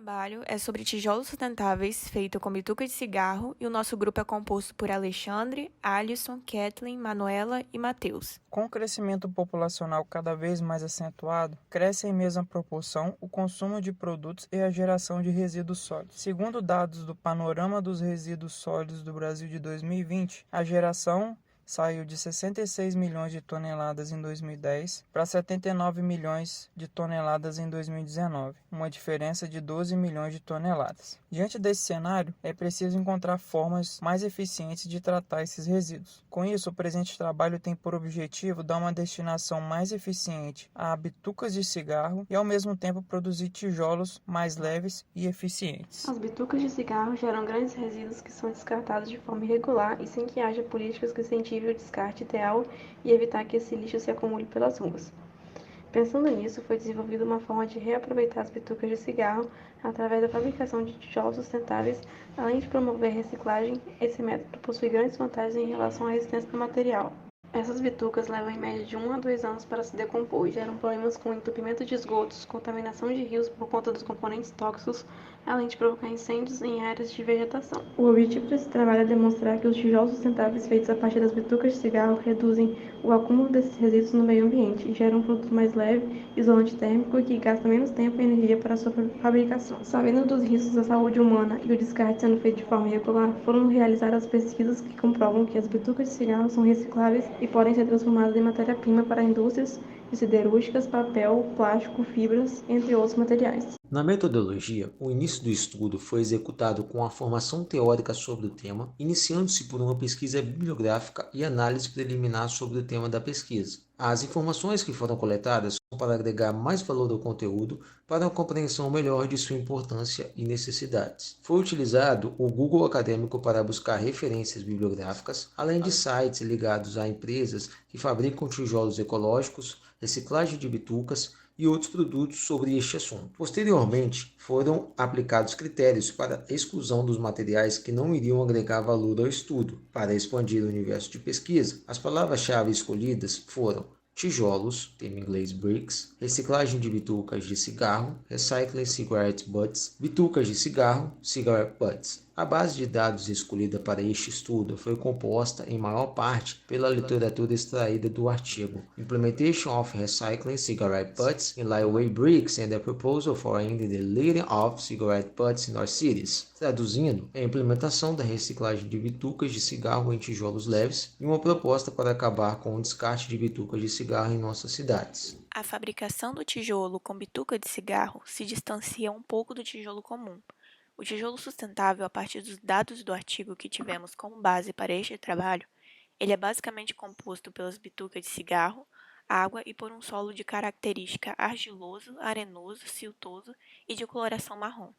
trabalho é sobre tijolos sustentáveis feito com bituca de cigarro e o nosso grupo é composto por Alexandre, Alisson, Kathleen, Manuela e Matheus. Com o crescimento populacional cada vez mais acentuado, cresce em mesma proporção o consumo de produtos e a geração de resíduos sólidos. Segundo dados do Panorama dos Resíduos Sólidos do Brasil de 2020, a geração saiu de 66 milhões de toneladas em 2010 para 79 milhões de toneladas em 2019, uma diferença de 12 milhões de toneladas. Diante desse cenário, é preciso encontrar formas mais eficientes de tratar esses resíduos. Com isso, o presente trabalho tem por objetivo dar uma destinação mais eficiente a bitucas de cigarro e, ao mesmo tempo, produzir tijolos mais leves e eficientes. As bitucas de cigarro geram grandes resíduos que são descartados de forma irregular e sem que haja políticas que incentivem o descarte ideal e evitar que esse lixo se acumule pelas ruas. Pensando nisso, foi desenvolvida uma forma de reaproveitar as bitucas de cigarro através da fabricação de tijolos sustentáveis, além de promover a reciclagem. Esse método possui grandes vantagens em relação à resistência do material. Essas bitucas levam em média de 1 a 2 anos para se decompor e geram problemas com entupimento de esgotos, contaminação de rios por conta dos componentes tóxicos, além de provocar incêndios em áreas de vegetação. O objetivo desse trabalho é demonstrar que os tijolos sustentáveis feitos a partir das bitucas de cigarro reduzem o acúmulo desses resíduos no meio ambiente e geram um produto mais leve, isolante térmico e que gasta menos tempo e energia para sua fabricação. Sabendo dos riscos à saúde humana e o descarte sendo feito de forma irregular, foram realizadas pesquisas que comprovam que as bitucas de cigarro são recicláveis e podem ser transformadas em matéria-prima para indústrias de siderúrgicas, papel, plástico, fibras, entre outros materiais. Na metodologia, o início do estudo foi executado com a formação teórica sobre o tema, iniciando-se por uma pesquisa bibliográfica e análise preliminar sobre o tema da pesquisa. As informações que foram coletadas são para agregar mais valor ao conteúdo para uma compreensão melhor de sua importância e necessidades. Foi utilizado o Google Acadêmico para buscar referências bibliográficas, além de sites ligados a empresas que fabricam tijolos ecológicos, reciclagem de bitucas e outros produtos sobre este assunto. Posteriormente, foram aplicados critérios para a exclusão dos materiais que não iriam agregar valor ao estudo. Para expandir o universo de pesquisa, as palavras-chave escolhidas foram tijolos, termo em inglês bricks, reciclagem de bitucas de cigarro, recycling cigarette butts, bitucas de cigarro, cigarette butts. A base de dados escolhida para este estudo foi composta em maior parte pela literatura extraída do artigo Implementation of Recycling Cigarette Butts in Lightweight Bricks and a Proposal for Ending the Littering of Cigarette Butts in Our Cities. Traduzindo, é a implementação da reciclagem de bitucas de cigarro em tijolos leves e uma proposta para acabar com o descarte de bitucas de cigarro em nossas cidades. A fabricação do tijolo com bituca de cigarro se distancia um pouco do tijolo comum. O tijolo sustentável, a partir dos dados do artigo que tivemos como base para este trabalho, ele é basicamente composto pelas bitucas de cigarro, água e por um solo de característica argiloso, arenoso, siltoso e de coloração marrom.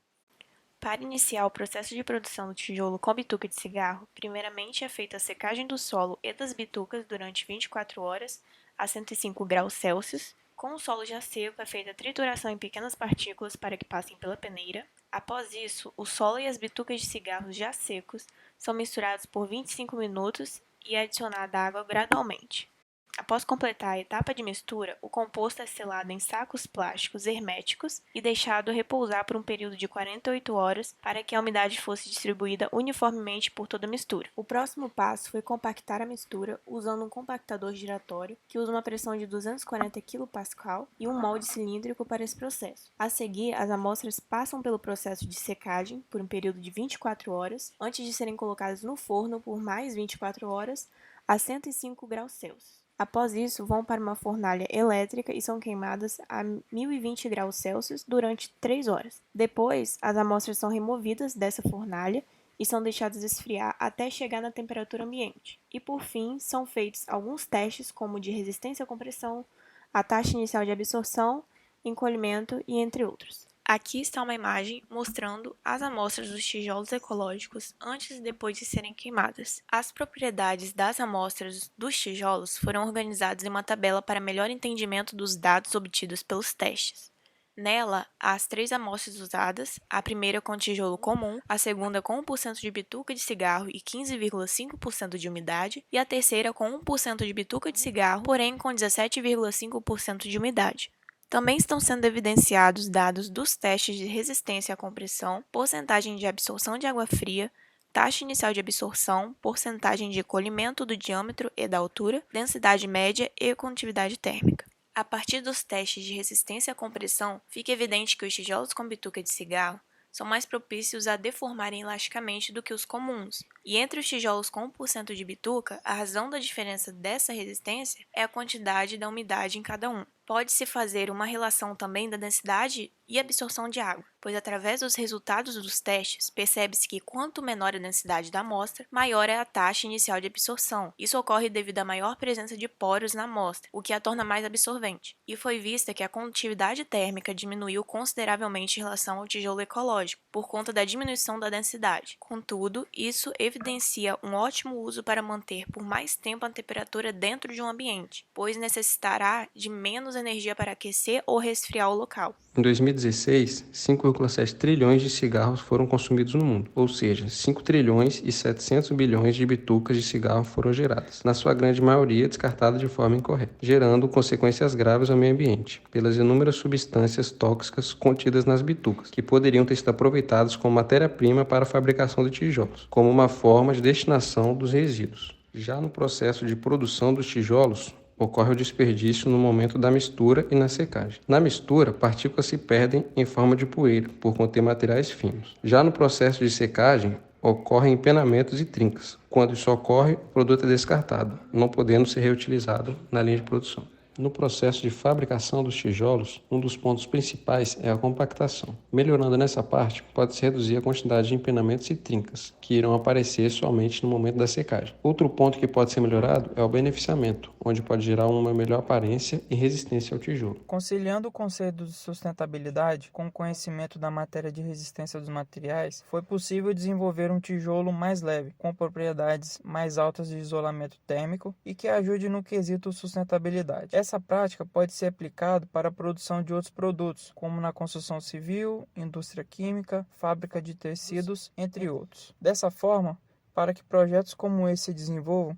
Para iniciar o processo de produção do tijolo com bituca de cigarro, primeiramente é feita a secagem do solo e das bitucas durante 24 horas a 105 graus Celsius. Com o solo já seco, é feita a trituração em pequenas partículas para que passem pela peneira. Após isso, o solo e as bitucas de cigarros já secos são misturados por 25 minutos e adicionada água gradualmente. Após completar a etapa de mistura, o composto é selado em sacos plásticos herméticos e deixado repousar por um período de 48 horas para que a umidade fosse distribuída uniformemente por toda a mistura. O próximo passo foi compactar a mistura usando um compactador giratório que usa uma pressão de 240 kPa e um molde cilíndrico para esse processo. A seguir, as amostras passam pelo processo de secagem por um período de 24 horas antes de serem colocadas no forno por mais 24 horas a 105 graus Celsius. Após isso, vão para uma fornalha elétrica e são queimadas a 1020 graus Celsius durante 3 horas. Depois, as amostras são removidas dessa fornalha e são deixadas esfriar até chegar na temperatura ambiente. E por fim, são feitos alguns testes como de resistência à compressão, a taxa inicial de absorção, encolhimento e entre outros. Aqui está uma imagem mostrando as amostras dos tijolos ecológicos antes e depois de serem queimadas. As propriedades das amostras dos tijolos foram organizadas em uma tabela para melhor entendimento dos dados obtidos pelos testes. Nela, há as 3 amostras usadas, a primeira com tijolo comum, a segunda com 1% de bituca de cigarro e 15,5% de umidade, e a terceira com 1% de bituca de cigarro, porém com 17,5% de umidade. Também estão sendo evidenciados dados dos testes de resistência à compressão, porcentagem de absorção de água fria, taxa inicial de absorção, porcentagem de colhimento do diâmetro e da altura, densidade média e condutividade térmica. A partir dos testes de resistência à compressão, fica evidente que os tijolos com bituca de cigarro são mais propícios a deformarem elasticamente do que os comuns. E entre os tijolos com 1% de bituca, a razão da diferença dessa resistência é a quantidade da umidade em cada um. Pode-se fazer uma relação também da densidade e absorção de água, pois através dos resultados dos testes, percebe-se que quanto menor a densidade da amostra, maior é a taxa inicial de absorção. Isso ocorre devido à maior presença de poros na amostra, o que a torna mais absorvente. E foi vista que a condutividade térmica diminuiu consideravelmente em relação ao tijolo ecológico, por conta da diminuição da densidade. Contudo, isso evidencia um ótimo uso para manter por mais tempo a temperatura dentro de um ambiente, pois necessitará de menos energia para aquecer ou resfriar o local. Em 2016, 5,7 trilhões de cigarros foram consumidos no mundo, ou seja, 5 trilhões e 700 bilhões de bitucas de cigarro foram geradas, na sua grande maioria descartadas de forma incorreta, gerando consequências graves ao meio ambiente, pelas inúmeras substâncias tóxicas contidas nas bitucas, que poderiam ter sido aproveitadas como matéria-prima para a fabricação de tijolos, como uma forma de destinação dos resíduos. Já no processo de produção dos tijolos, ocorre o desperdício no momento da mistura e na secagem. Na mistura, partículas se perdem em forma de poeira, por conter materiais finos. Já no processo de secagem, ocorrem empenamentos e trincas. Quando isso ocorre, o produto é descartado, não podendo ser reutilizado na linha de produção. No processo de fabricação dos tijolos, um dos pontos principais é a compactação. Melhorando nessa parte, pode-se reduzir a quantidade de empenamentos e trincas, que irão aparecer somente no momento da secagem. Outro ponto que pode ser melhorado é o beneficiamento, onde pode gerar uma melhor aparência e resistência ao tijolo. Conciliando o conceito de sustentabilidade com o conhecimento da matéria de resistência dos materiais, foi possível desenvolver um tijolo mais leve, com propriedades mais altas de isolamento térmico e que ajude no quesito sustentabilidade. Essa prática pode ser aplicada para a produção de outros produtos, como na construção civil, indústria química, fábrica de tecidos, entre outros. Dessa forma, para que projetos como esse se desenvolvam,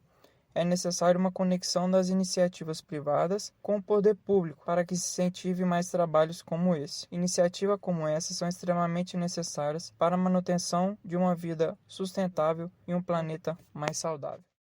é necessário uma conexão das iniciativas privadas com o poder público para que se incentive mais trabalhos como esse. Iniciativas como essa são extremamente necessárias para a manutenção de uma vida sustentável e um planeta mais saudável.